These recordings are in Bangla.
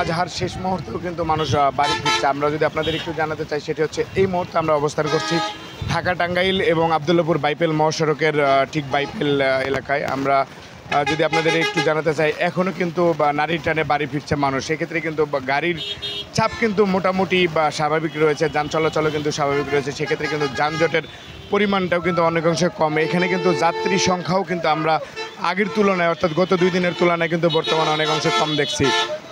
আজহার শেষ মুহূর্তেও কিন্তু মানুষ বাড়ি ফিরছে। আমরা যদি আপনাদের একটু জানাতে চাই, সেটি হচ্ছে এই মুহূর্তে আমরা অবস্থান করছি ঢাকা টাঙ্গাইল এবং আবদুল্লাপুর বাইপেল মহাসড়কের ঠিক বাইপেল এলাকায়। আমরা যদি আপনাদের একটু জানাতে চাই, এখনও কিন্তু নারীর টানে বাড়ি ফিরছে মানুষ। সেক্ষেত্রে কিন্তু গাড়ির চাপ কিন্তু মোটামুটি স্বাভাবিক রয়েছে, যান চলাচলও কিন্তু স্বাভাবিক রয়েছে। সেক্ষেত্রে কিন্তু যানজটের পরিমাণটাও কিন্তু অনেকাংশে কম। এখানে কিন্তু যাত্রী সংখ্যাও কিন্তু আমরা আগের তুলনায়, অর্থাৎ গত 2 দিনের তুলনায় কিন্তু বর্তমানে অনেকাংশে কম দেখছি।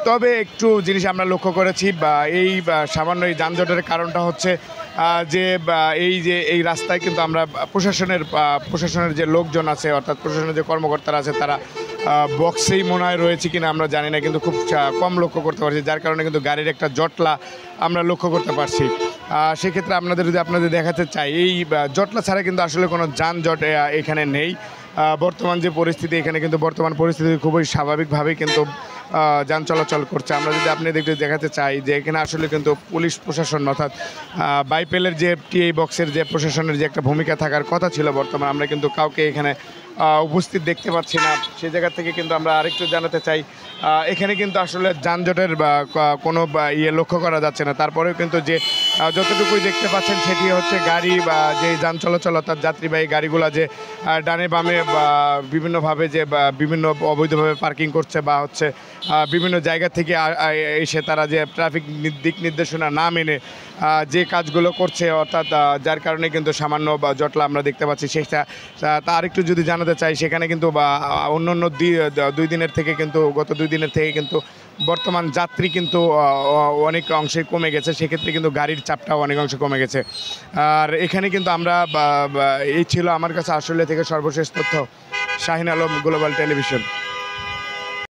তবে একটু জিনিস আমরা লক্ষ্য করেছি, এই সামান্য এই যানজটের কারণটা হচ্ছে যে এই রাস্তায় কিন্তু আমরা প্রশাসনের যে লোকজন আছে, অর্থাৎ প্রশাসনের যে কর্মকর্তারা আছে, তারা বক্সেই মনে হয় রয়েছে কিনা আমরা জানি না, কিন্তু খুব কম লক্ষ্য করতে পারছি, যার কারণে কিন্তু গাড়ির একটা জটলা আমরা লক্ষ্য করতে পারছি। সেক্ষেত্রে আপনাদের দেখাতে চাই, এই জটলা ছাড়া কিন্তু আসলে কোনো যানজট এখানে নেই। বর্তমান যে পরিস্থিতি, এখানে কিন্তু বর্তমান পরিস্থিতি খুবই স্বাভাবিকভাবেই কিন্তু যান চলাচল করছে। আমরা যদি আপনাদের দেখাতে চাই যে এখানে আসলে কিন্তু পুলিশ প্রশাসন, অর্থাৎ বাইপেলের যে টিআই বক্সের যে প্রশাসনের যে একটা ভূমিকা থাকার কথা ছিল, বর্তমানে আমরা কিন্তু কাউকে এখানে উপস্থিত দেখতে পাচ্ছি না। সেই জায়গা থেকে কিন্তু আমরা আরেকটু জানাতে চাই, এখানে কিন্তু আসলে যানজটের কোনো লক্ষ্য করা যাচ্ছে না। তারপরেও কিন্তু যে যতটুকুই দেখতে পাচ্ছেন, সেটি হচ্ছে গাড়ি বা যে যান চলাচল, অর্থাৎ যাত্রীবাহী গাড়িগুলো যে ডানে বামে বিভিন্নভাবে যে বিভিন্ন অবৈধভাবে পার্কিং করছে, বা হচ্ছে বিভিন্ন জায়গা থেকে এসে তারা যে ট্রাফিক দিক নির্দেশনা না মেনে যে কাজগুলো করছে, অর্থাৎ যার কারণে কিন্তু সামান্য জটলা আমরা দেখতে পাচ্ছি। সেটা তার একটু যদি জানাতে চাই, সেখানে কিন্তু অন্য 2 দিনের থেকে কিন্তু গত 2 দিনের থেকে কিন্তু বর্তমান যাত্রী কিন্তু অনেক অংশে কমে গেছে। সেক্ষেত্রে কিন্তু গাড়ির চাপটাও অনেক অংশে কমে গেছে। আর এখানে কিন্তু আমরা এই ছিল আমার কাছে আশুলিয়া থেকে সর্বশেষ তথ্য। Shahin Alam, global television.